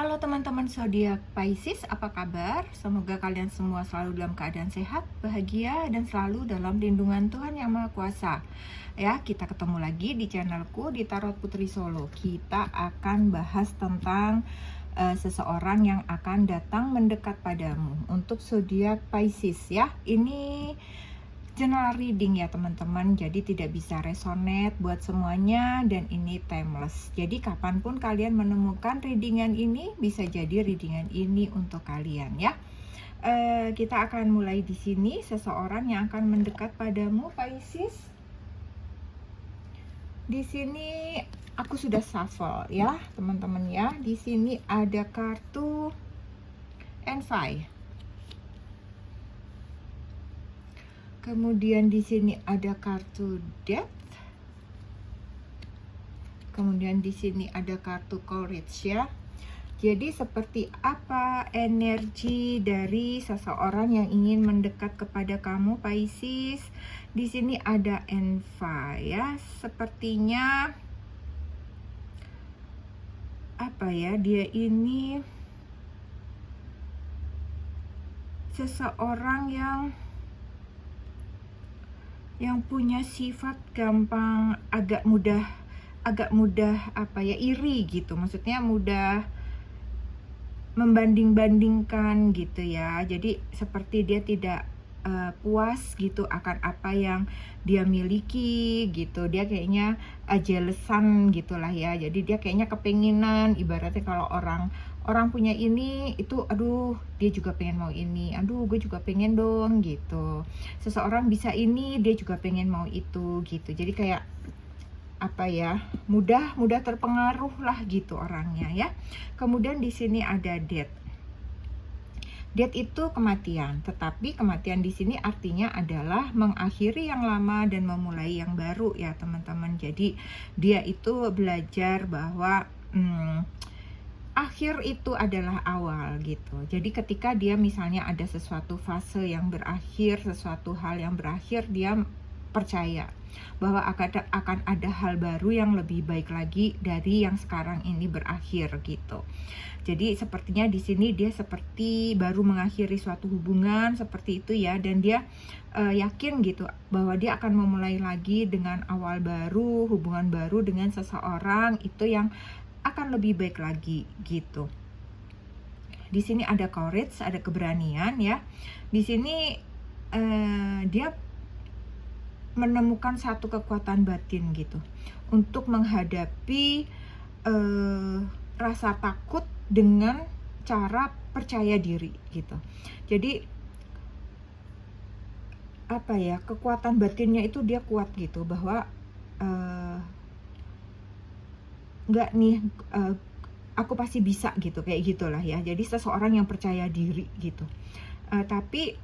Halo teman-teman zodiak Pisces, apa kabar? Semoga kalian semua selalu dalam keadaan sehat, bahagia, dan selalu dalam lindungan Tuhan Yang Maha Kuasa. Ya, kita ketemu lagi di channelku di Tarot Putri Solo. Kita akan bahas tentang seseorang yang akan datang mendekat padamu untuk zodiak Pisces ya. Ini general reading ya teman-teman, jadi tidak bisa resonate buat semuanya dan ini timeless. Jadi kapanpun kalian menemukan readingan ini, bisa jadi readingan ini untuk kalian ya. Kita akan mulai di sini. Seseorang yang akan mendekat padamu Pisces. Di sini aku sudah shuffle ya teman-teman ya. Di sini ada kartu N5. Kemudian di sini ada kartu Death. Kemudian di sini ada kartu Courage ya. Jadi seperti apa energi dari seseorang yang ingin mendekat kepada kamu Pisces? Di sini ada N5 ya. Sepertinya apa ya? Dia ini seseorang yang punya sifat gampang agak mudah apa ya, iri gitu. Maksudnya mudah membanding-bandingkan gitu ya. Jadi seperti dia tidak puas gitu akan apa yang dia miliki gitu. Dia kayaknya jealousan gitulah ya. Jadi dia kayaknya kepenginan, ibaratnya kalau orang punya ini itu, aduh dia juga pengen mau ini, aduh gue juga pengen dong gitu. Seseorang bisa ini, dia juga pengen mau itu gitu. Jadi kayak apa ya, mudah terpengaruh lah gitu orangnya ya. Kemudian di sini ada Death. Death itu kematian, tetapi kematian di sini artinya adalah mengakhiri yang lama dan memulai yang baru ya teman-teman. Jadi dia itu belajar bahwa akhir itu adalah awal gitu. Jadi ketika dia misalnya ada sesuatu fase yang berakhir, sesuatu hal yang berakhir, dia percaya bahwa akan ada hal baru yang lebih baik lagi dari yang sekarang ini berakhir gitu. Jadi sepertinya di sini dia seperti baru mengakhiri suatu hubungan seperti itu ya, dan dia yakin gitu bahwa dia akan memulai lagi dengan awal baru, hubungan baru dengan seseorang itu yang akan lebih baik lagi gitu. Di sini ada courage, ada keberanian ya. Di sini dia menemukan satu kekuatan batin gitu untuk menghadapi rasa takut dengan cara percaya diri gitu. Jadi apa ya, kekuatan batinnya itu dia kuat gitu, bahwa enggak nih, aku pasti bisa gitu, kayak gitulah ya. Jadi seseorang yang percaya diri gitu. Tapi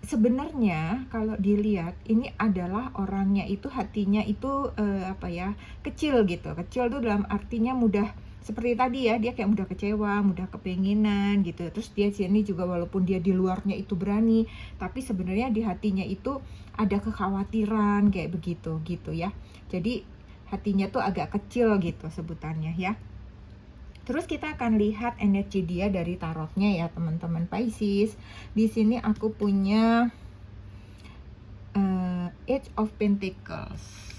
sebenarnya kalau dilihat ini adalah orangnya itu hatinya itu apa ya, kecil gitu. Kecil tuh dalam artinya mudah, seperti tadi ya, dia kayak mudah kecewa, mudah kepenginan gitu. Terus dia sini juga walaupun dia di luarnya itu berani, tapi sebenarnya di hatinya itu ada kekhawatiran kayak begitu gitu ya. Jadi hatinya tuh agak kecil gitu sebutannya ya. Terus kita akan lihat energi dia dari tarotnya ya teman-teman Pisces. Di sini aku punya Eight of Pentacles.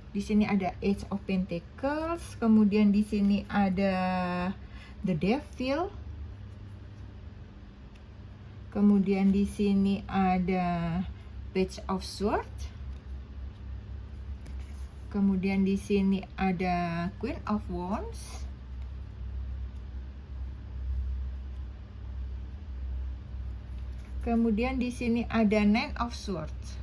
Di sini ada Eight of Pentacles, kemudian di sini ada The Devil. Kemudian di sini ada Page of Swords. Kemudian di sini ada Queen of Wands. Kemudian di sini ada Nine of Swords.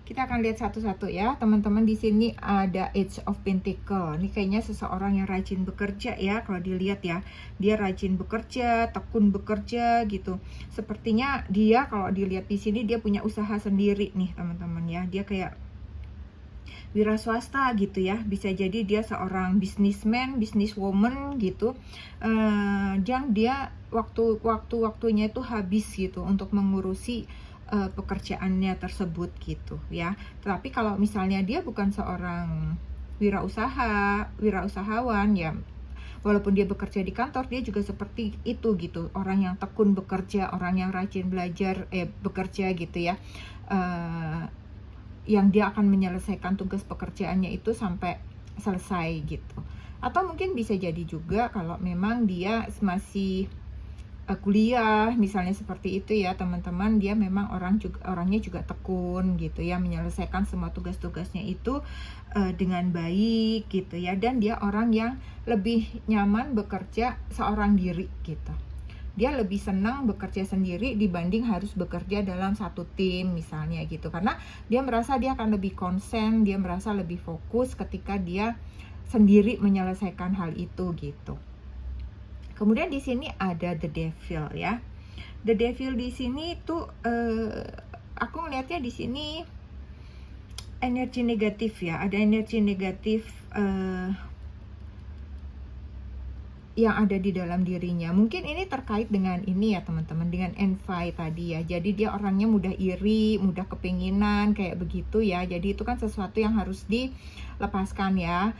Kita akan lihat satu-satu ya, teman-teman. Di sini ada Age of Pentacle. Ini kayaknya seseorang yang rajin bekerja ya, kalau dilihat ya. Dia rajin bekerja, tekun bekerja gitu. Sepertinya dia kalau dilihat di sini dia punya usaha sendiri nih, teman-teman ya. Dia kayak wira swasta gitu ya. Bisa jadi dia seorang businessman, businesswoman gitu. Yang dia waktunya itu habis gitu untuk mengurusi pekerjaannya tersebut gitu ya. Tetapi kalau misalnya dia bukan seorang wirausahawan ya, walaupun dia bekerja di kantor, dia juga seperti itu gitu, orang yang tekun bekerja, orang yang rajin belajar bekerja gitu ya, yang dia akan menyelesaikan tugas pekerjaannya itu sampai selesai gitu. Atau mungkin bisa jadi juga kalau memang dia masih kuliah misalnya seperti itu ya teman-teman, dia memang orangnya juga tekun gitu ya, menyelesaikan semua tugas-tugasnya itu dengan baik gitu ya, dan dia orang yang lebih nyaman bekerja seorang diri gitu. Dia lebih senang bekerja sendiri dibanding harus bekerja dalam satu tim misalnya gitu, karena dia merasa dia akan lebih konsen, dia merasa lebih fokus ketika dia sendiri menyelesaikan hal itu gitu. Kemudian di sini ada the devil ya. The devil di sini tuh aku ngelihatnya di sini energi negatif ya. Ada energi negatif yang ada di dalam dirinya. Mungkin ini terkait dengan ini ya teman-teman, dengan envy tadi ya. Jadi dia orangnya mudah iri, mudah kepenginan kayak begitu ya. Jadi itu kan sesuatu yang harus dilepaskan ya.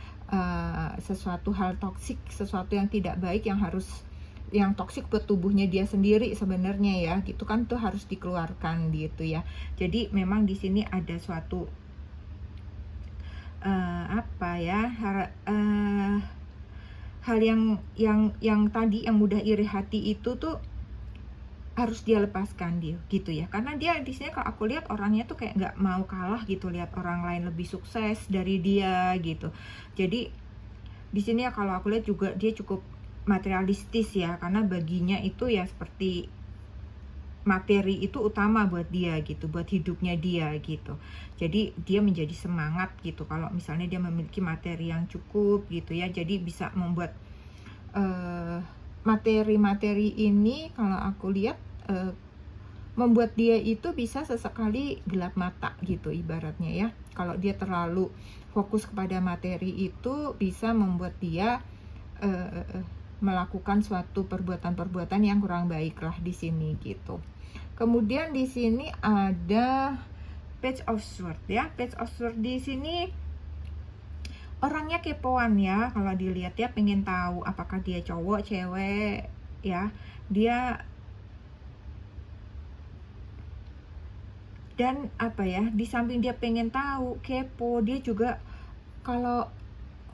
Sesuatu hal toksik, sesuatu yang tidak baik yang toksik buat tubuhnya dia sendiri sebenarnya ya, gitu kan, tuh harus dikeluarkan gitu ya. Jadi memang di sini ada suatu hal yang tadi yang mudah iri hati itu tuh harus dia lepaskan dia gitu ya, karena dia di sini kalau aku lihat orangnya tuh kayak nggak mau kalah gitu, lihat orang lain lebih sukses dari dia gitu. Jadi di sini ya kalau aku lihat juga dia cukup materialistis ya, karena baginya itu ya seperti materi itu utama buat dia gitu, buat hidupnya dia gitu. Jadi dia menjadi semangat gitu kalau misalnya dia memiliki materi yang cukup gitu ya, jadi bisa membuat materi-materi ini kalau aku lihat membuat dia itu bisa sesekali gelap mata gitu ibaratnya ya. Kalau dia terlalu fokus kepada materi itu bisa membuat dia melakukan suatu perbuatan-perbuatan yang kurang baik lah di sini gitu. Kemudian di sini ada Page of Swords ya. Page of Swords di sini orangnya kepoan ya, kalau dilihat ya, pengen tahu apakah dia cowok, cewek ya. Dia dan di samping dia pengen tahu, kepo, dia juga kalau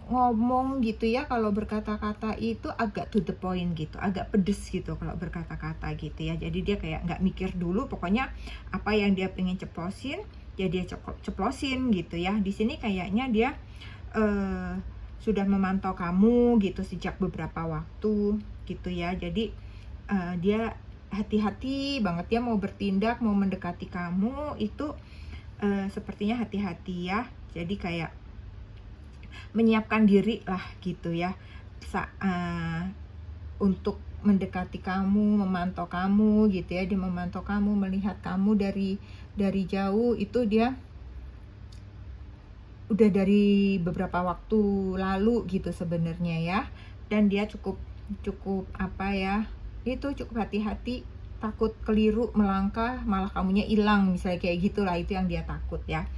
ngomong gitu ya, kalau berkata-kata itu agak to the point gitu, agak pedes gitu kalau berkata-kata gitu ya. Jadi dia kayak nggak mikir dulu, pokoknya apa yang dia pengen ceplosin ya dia ceplosin gitu ya. Di sini kayaknya dia sudah memantau kamu gitu sejak beberapa waktu gitu ya. Jadi dia hati-hati banget ya, mau bertindak, mau mendekati kamu itu sepertinya hati-hati ya. Jadi kayak menyiapkan diri lah gitu ya, untuk mendekati kamu, memantau kamu gitu ya. Dia memantau kamu, melihat kamu dari jauh, itu dia udah dari beberapa waktu lalu gitu sebenarnya ya. Dan dia cukup itu cukup hati-hati, takut keliru melangkah malah kamunya hilang misalnya kayak gitulah, itu yang dia takut ya.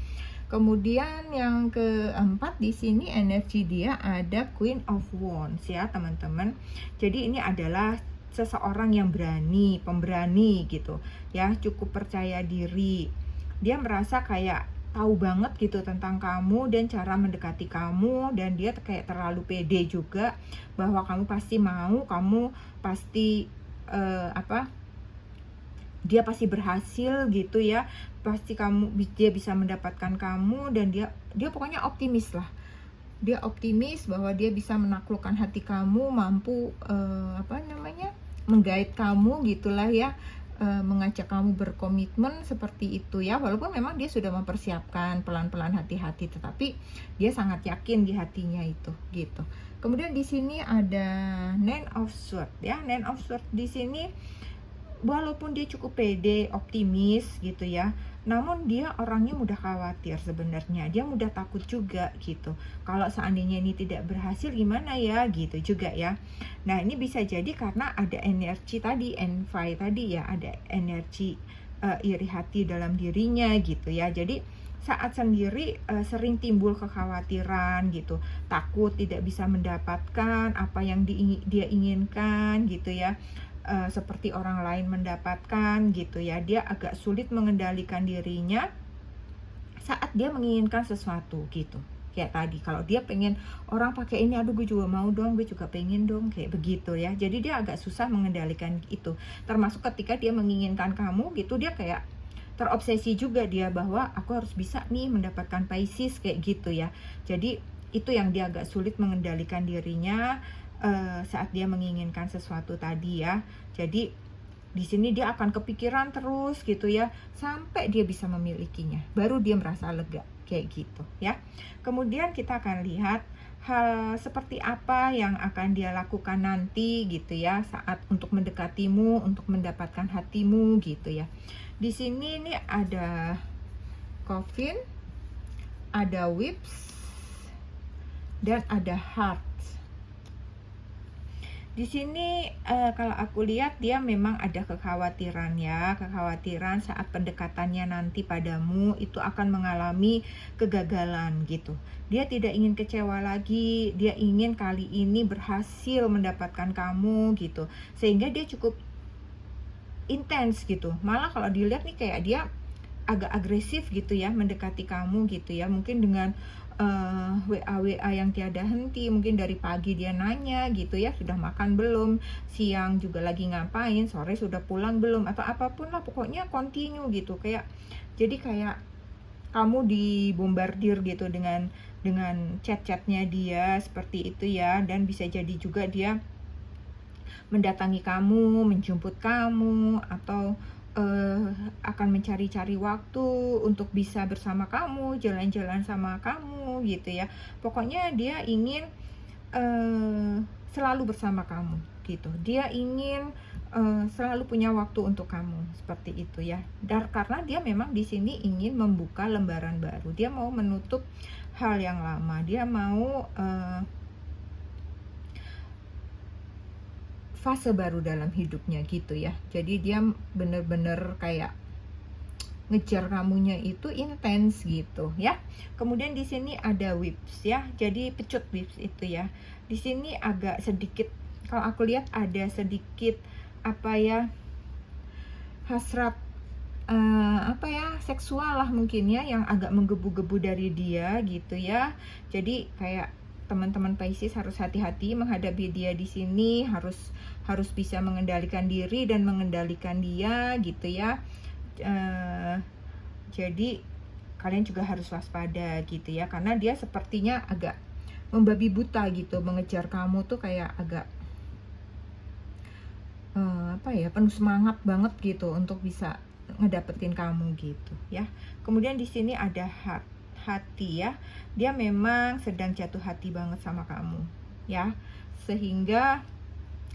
Kemudian yang keempat di sini energi dia ada Queen of Wands ya teman-teman. Jadi ini adalah seseorang yang berani, pemberani gitu ya, cukup percaya diri. Dia merasa kayak tahu banget gitu tentang kamu dan cara mendekati kamu, dan dia kayak terlalu pede juga bahwa kamu pasti mau, kamu pasti dia pasti berhasil gitu ya, pasti dia bisa mendapatkan kamu, dan dia pokoknya optimis lah. Dia optimis bahwa dia bisa menaklukkan hati kamu, mampu menggait kamu gitulah ya, mengajak kamu berkomitmen seperti itu ya. Walaupun memang dia sudah mempersiapkan pelan-pelan, hati-hati, tetapi dia sangat yakin di hatinya itu gitu. Kemudian di sini ada Nine of Swords ya. Nine of Swords di sini walaupun dia cukup pede, optimis gitu ya, namun dia orangnya mudah khawatir sebenarnya. Dia mudah takut juga gitu. Kalau seandainya ini tidak berhasil gimana ya gitu juga ya. Nah, ini bisa jadi karena ada energi tadi, envy tadi ya, ada energi iri hati dalam dirinya gitu ya. Jadi saat sendiri sering timbul kekhawatiran gitu, takut tidak bisa mendapatkan apa yang dia inginkan gitu ya, seperti orang lain mendapatkan gitu ya. Dia agak sulit mengendalikan dirinya saat dia menginginkan sesuatu gitu. Kayak tadi, kalau dia pengen orang pakai ini, aduh gue juga mau dong, gue juga pengen dong, kayak begitu ya. Jadi dia agak susah mengendalikan itu. Termasuk ketika dia menginginkan kamu gitu, dia kayak terobsesi juga dia bahwa aku harus bisa nih mendapatkan Pisces kayak gitu ya. Jadi itu yang dia agak sulit mengendalikan dirinya saat dia menginginkan sesuatu tadi ya. Jadi di sini dia akan kepikiran terus gitu ya, sampai dia bisa memilikinya, baru dia merasa lega kayak gitu ya. Kemudian kita akan lihat hal seperti apa yang akan dia lakukan nanti gitu ya, saat untuk mendekatimu, untuk mendapatkan hatimu gitu ya. Di sini nih ada coffin, ada whips, dan ada heart. Di sini kalau aku lihat dia memang ada kekhawatiran ya, kekhawatiran saat pendekatannya nanti padamu itu akan mengalami kegagalan gitu. Dia tidak ingin kecewa lagi, dia ingin kali ini berhasil mendapatkan kamu gitu. Sehingga dia cukup intens gitu. Malah kalau dilihat nih kayak dia agak agresif gitu ya mendekati kamu gitu ya. Mungkin dengan WA yang tiada henti, mungkin dari pagi dia nanya gitu ya, sudah makan belum, siang juga lagi ngapain, sore sudah pulang belum, atau apapun lah, pokoknya continue gitu. Kayak jadi kayak kamu dibombardir gitu dengan chat-chatnya dia seperti itu ya. Dan bisa jadi juga dia mendatangi kamu, menjemput kamu, atau akan mencari-cari waktu untuk bisa bersama kamu, jalan-jalan sama kamu gitu ya. Pokoknya dia ingin selalu bersama kamu gitu. Dia ingin selalu punya waktu untuk kamu seperti itu ya. Dan karena dia memang di sini ingin membuka lembaran baru. Dia mau menutup hal yang lama. Dia mau fase baru dalam hidupnya gitu ya. Jadi dia bener-bener kayak ngejar kamunya itu intens gitu ya. Kemudian di sini ada whips ya. Jadi pecut whips itu ya. Di sini agak sedikit, kalau aku lihat ada sedikit apa ya, hasrat apa ya, seksual lah mungkin ya, yang agak menggebu-gebu dari dia gitu ya. Jadi kayak teman-teman Pisces harus hati-hati menghadapi dia di sini, harus bisa mengendalikan diri dan mengendalikan dia gitu ya. Jadi kalian juga harus waspada gitu ya, karena dia sepertinya agak membabi buta gitu, mengejar kamu tuh kayak agak apa ya, penuh semangat banget gitu untuk bisa ngedapetin kamu gitu ya. Kemudian di sini ada hati ya, dia memang sedang jatuh hati banget sama kamu ya, sehingga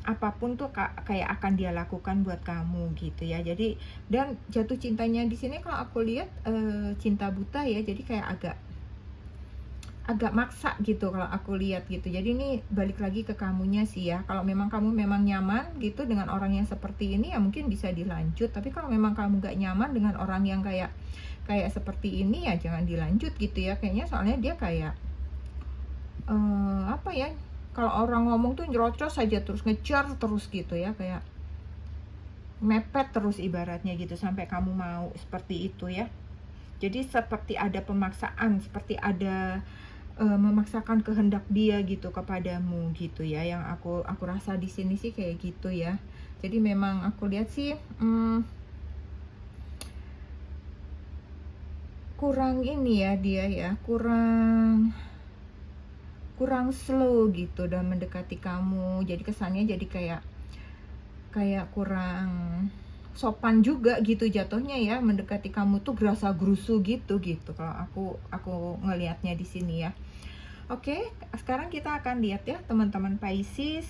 apapun tuh kayak akan dia lakukan buat kamu gitu ya. Jadi dan jatuh cintanya di sini kalau aku lihat cinta buta ya, jadi kayak agak maksa gitu kalau aku lihat gitu. Jadi ini balik lagi ke kamunya sih ya. Kalau memang kamu memang nyaman gitu dengan orang yang seperti ini ya mungkin bisa dilanjut. Tapi kalau memang kamu gak nyaman dengan orang yang kayak seperti ini ya jangan dilanjut gitu ya. Kayaknya soalnya dia kayak apa ya, kalau orang ngomong tuh nyerocos saja terus, ngejar terus gitu ya, kayak mepet terus ibaratnya gitu sampai kamu mau seperti itu ya. Jadi seperti ada pemaksaan, seperti ada memaksakan kehendak dia gitu kepadamu gitu ya, yang aku rasa di sini sih kayak gitu ya. Jadi memang aku lihat sih kurang ini ya, dia ya kurang slow gitu dan mendekati kamu. Jadi kesannya jadi kayak kurang sopan juga gitu jatuhnya ya, mendekati kamu tuh gerasa gerusu gitu kalau aku ngelihatnya di sini ya. Oke, sekarang kita akan lihat ya teman-teman Pisces,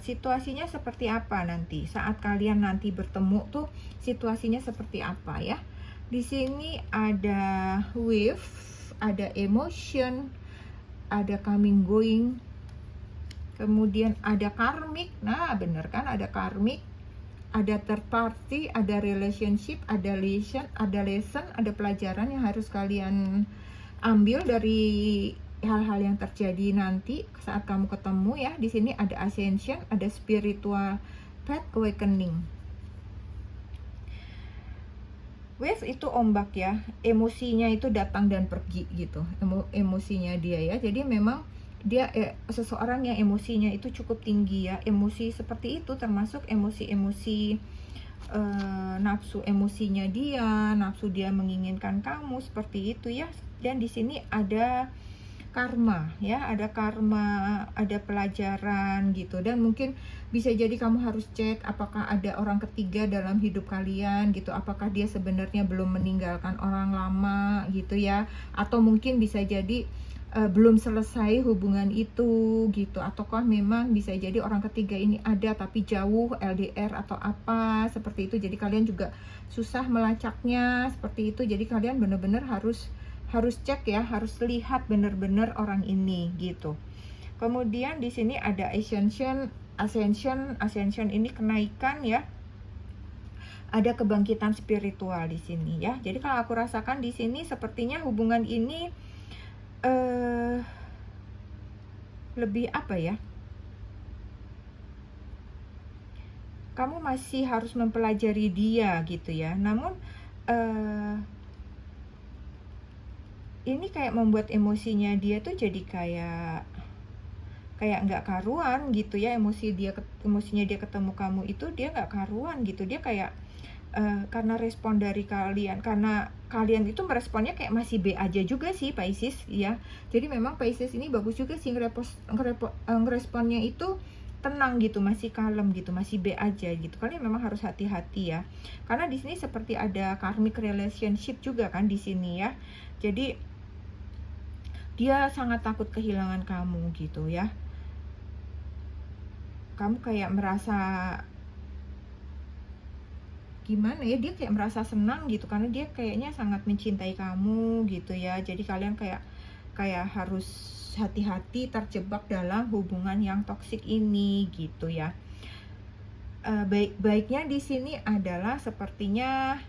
situasinya seperti apa nanti saat kalian nanti bertemu tuh, situasinya seperti apa ya. Di sini ada wave, ada emotion, ada coming going, kemudian ada karmik. Nah bener kan, ada karmik, ada third party, ada relationship, ada lesson, ada pelajaran yang harus kalian ambil dari hal-hal yang terjadi nanti saat kamu ketemu ya. Di sini ada ascension, ada spiritual path awakening. Wave itu ombak ya, emosinya itu datang dan pergi gitu, emosinya dia ya. Jadi memang dia seseorang yang emosinya itu cukup tinggi ya, emosi seperti itu termasuk emosi-emosi nafsu emosinya dia, nafsu dia menginginkan kamu seperti itu ya. Dan di sini ada karma ya, ada karma, ada pelajaran gitu. Dan mungkin bisa jadi kamu harus cek apakah ada orang ketiga dalam hidup kalian gitu, apakah dia sebenarnya belum meninggalkan orang lama gitu ya, atau mungkin bisa jadi belum selesai hubungan itu gitu, ataukah memang bisa jadi orang ketiga ini ada tapi jauh, LDR atau apa seperti itu. Jadi kalian juga susah melacaknya seperti itu. Jadi kalian benar-benar harus cek ya, harus lihat benar-benar orang ini gitu. Kemudian di sini ada ascension ini kenaikan ya. Ada kebangkitan spiritual di sini ya. Jadi kalau aku rasakan di sini sepertinya hubungan ini lebih apa ya? Kamu masih harus mempelajari dia gitu ya. Namun ini kayak membuat emosinya dia tuh jadi kayak nggak karuan gitu ya. Emosinya dia ketemu kamu itu dia nggak karuan gitu. Dia kayak karena respon dari kalian, karena kalian itu meresponnya kayak masih B aja juga sih Pisces ya. Jadi memang Pisces ini bagus juga sih ngeresponnya itu tenang gitu, masih kalem gitu, masih B aja gitu. Kalian memang harus hati-hati ya, karena di sini seperti ada karmic relationship juga kan di sini ya. Jadi dia sangat takut kehilangan kamu gitu ya. Kamu kayak merasa gimana ya, dia kayak merasa senang gitu karena dia kayaknya sangat mencintai kamu gitu ya. Jadi kalian kayak harus hati-hati terjebak dalam hubungan yang toksik ini gitu ya. Baiknya di sini adalah sepertinya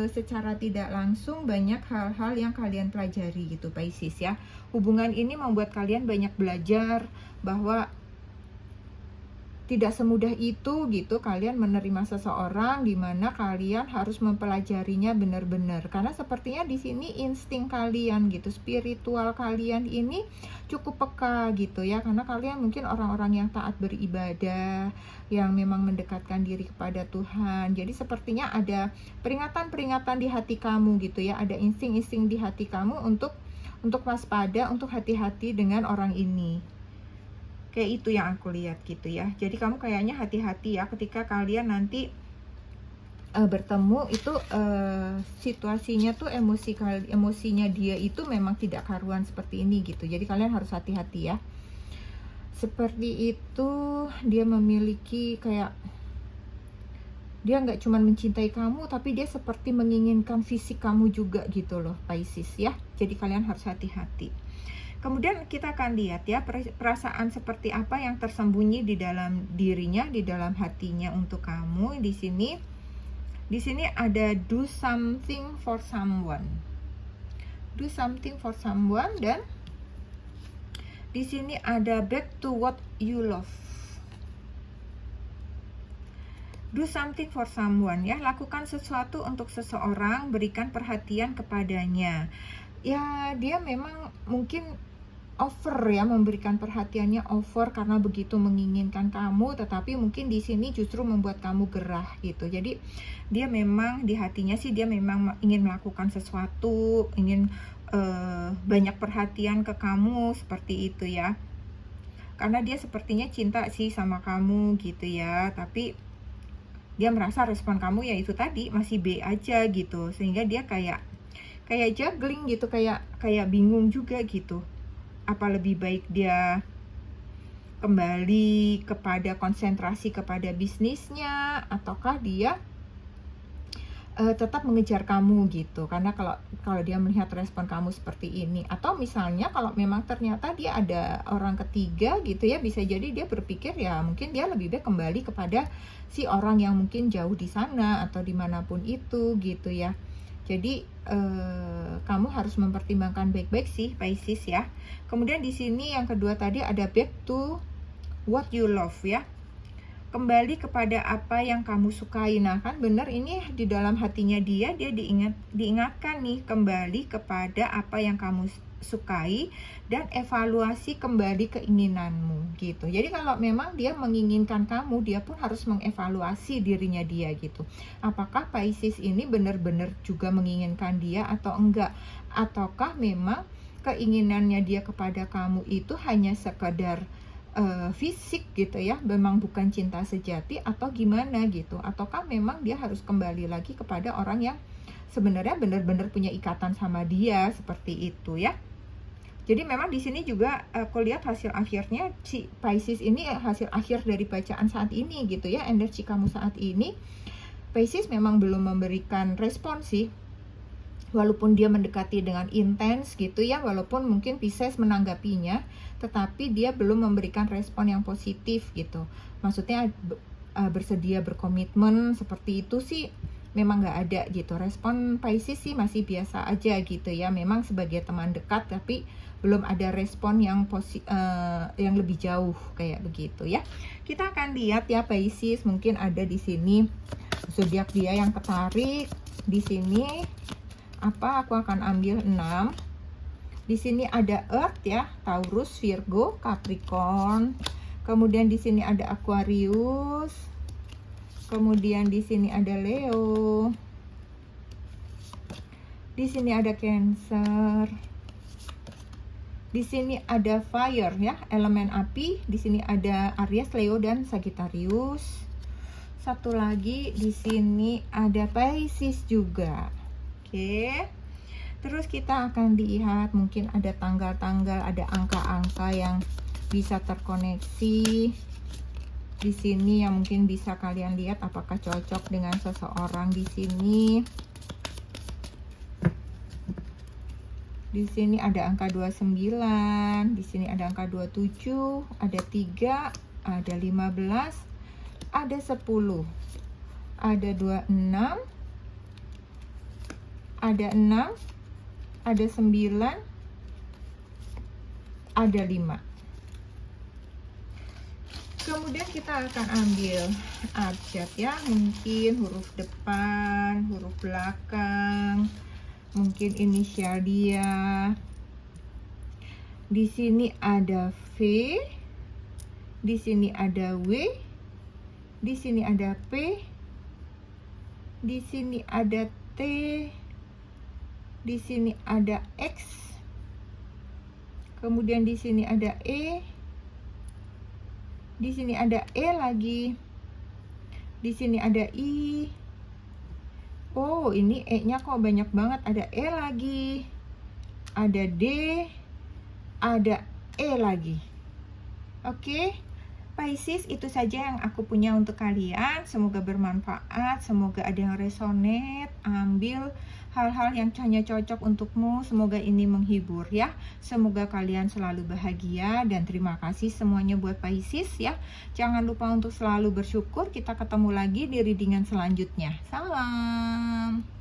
secara tidak langsung banyak hal-hal yang kalian pelajari gitu Pisces ya. Hubungan ini membuat kalian banyak belajar bahwa tidak semudah itu gitu kalian menerima seseorang, di mana kalian harus mempelajarinya benar-benar. Karena sepertinya di sini insting kalian gitu, spiritual kalian ini cukup peka gitu ya. Karena kalian mungkin orang-orang yang taat beribadah, yang memang mendekatkan diri kepada Tuhan. Jadi sepertinya ada peringatan-peringatan di hati kamu gitu ya. Ada insting-insting di hati kamu untuk waspada, untuk hati-hati dengan orang ini. Kayak itu yang aku lihat gitu ya. Jadi kamu kayaknya hati-hati ya ketika kalian nanti bertemu itu situasinya tuh emosinya dia itu memang tidak karuan seperti ini gitu. Jadi kalian harus hati-hati ya. Seperti itu, dia memiliki kayak, dia nggak cuma mencintai kamu, tapi dia seperti menginginkan fisik kamu juga gitu loh Pisces ya. Jadi kalian harus hati-hati. Kemudian kita akan lihat ya perasaan seperti apa yang tersembunyi di dalam dirinya, di dalam hatinya untuk kamu. Di sini ada do something for someone. Do something for someone, dan di sini ada back to what you love. Do something for someone ya, lakukan sesuatu untuk seseorang, berikan perhatian kepadanya. Ya, dia memang mungkin over ya, memberikan perhatiannya over karena begitu menginginkan kamu, tetapi mungkin di sini justru membuat kamu gerah gitu. Jadi dia memang di hatinya sih dia memang ingin melakukan sesuatu, ingin banyak perhatian ke kamu seperti itu ya. Karena dia sepertinya cinta sih sama kamu gitu ya, tapi dia merasa respon kamu ya itu tadi masih B aja gitu, sehingga dia kayak juggling gitu, kayak bingung juga gitu. Apa lebih baik dia kembali kepada konsentrasi kepada bisnisnya, ataukah dia tetap mengejar kamu gitu. Karena kalau kalau dia melihat respon kamu seperti ini, atau misalnya kalau memang ternyata dia ada orang ketiga gitu ya, bisa jadi dia berpikir ya mungkin dia lebih baik kembali kepada si orang yang mungkin jauh di sana atau dimanapun itu gitu ya. Jadi kamu harus mempertimbangkan baik-baik sih Pisces ya. Kemudian di sini yang kedua tadi ada back to what you love ya. Kembali kepada apa yang kamu sukai. Nah kan bener, ini di dalam hatinya dia diingatkan nih, kembali kepada apa yang kamu sukai dan evaluasi kembali keinginanmu gitu. Jadi kalau memang dia menginginkan kamu, dia pun harus mengevaluasi dirinya dia gitu. Apakah Pisces ini benar-benar juga menginginkan dia atau enggak, ataukah memang keinginannya dia kepada kamu itu hanya sekedar fisik gitu ya, memang bukan cinta sejati atau gimana gitu, ataukah memang dia harus kembali lagi kepada orang yang sebenarnya benar-benar punya ikatan sama dia, seperti itu ya. Jadi memang di sini juga aku lihat hasil akhirnya si Pisces ini, hasil akhir dari bacaan saat ini gitu ya, energi kamu saat ini, Pisces memang belum memberikan respon sih. Walaupun dia mendekati dengan intens gitu ya, walaupun mungkin Pisces menanggapinya, tetapi dia belum memberikan respon yang positif gitu. Maksudnya bersedia berkomitmen seperti itu sih memang nggak ada gitu. Respon Pisces sih masih biasa aja gitu ya, memang sebagai teman dekat, tapi belum ada respon yang yang lebih jauh kayak begitu ya. Kita akan lihat ya Pisces, mungkin ada di sini zodiak dia yang tertarik di sini. Apa, aku akan ambil 6. Di sini ada Earth ya, Taurus, Virgo, Capricorn. Kemudian di sini ada Aquarius. Kemudian di sini ada Leo. Di sini ada Cancer. Di sini ada Fire ya, elemen api. Di sini ada Aries, Leo dan Sagittarius. Satu lagi di sini ada Pisces juga. Oke, terus kita akan lihat mungkin ada tanggal-tanggal, ada angka-angka yang bisa terkoneksi di sini yang mungkin bisa kalian lihat apakah cocok dengan seseorang di sini. Di sini ada angka 29, di sini ada angka 27, ada 3, ada 15, ada 10, ada 26, ada 6, ada 9, ada 5. Kemudian kita akan ambil abjad ya, mungkin huruf depan, huruf belakang, mungkin inisial dia. Di sini ada V, di sini ada W, di sini ada P, di sini ada T, di sini ada X, kemudian di sini ada E, di sini ada E lagi, di sini ada I. Oh, ini E-nya kok banyak banget, ada E lagi, ada D, ada E lagi. Oke, Pisces, itu saja yang aku punya untuk kalian. Semoga bermanfaat, semoga ada yang resonate. Ambil hal-hal yang hanya cocok untukmu. Semoga ini menghibur ya. Semoga kalian selalu bahagia, dan terima kasih semuanya buat Pisces ya. Jangan lupa untuk selalu bersyukur. Kita ketemu lagi di readingan selanjutnya. Salam.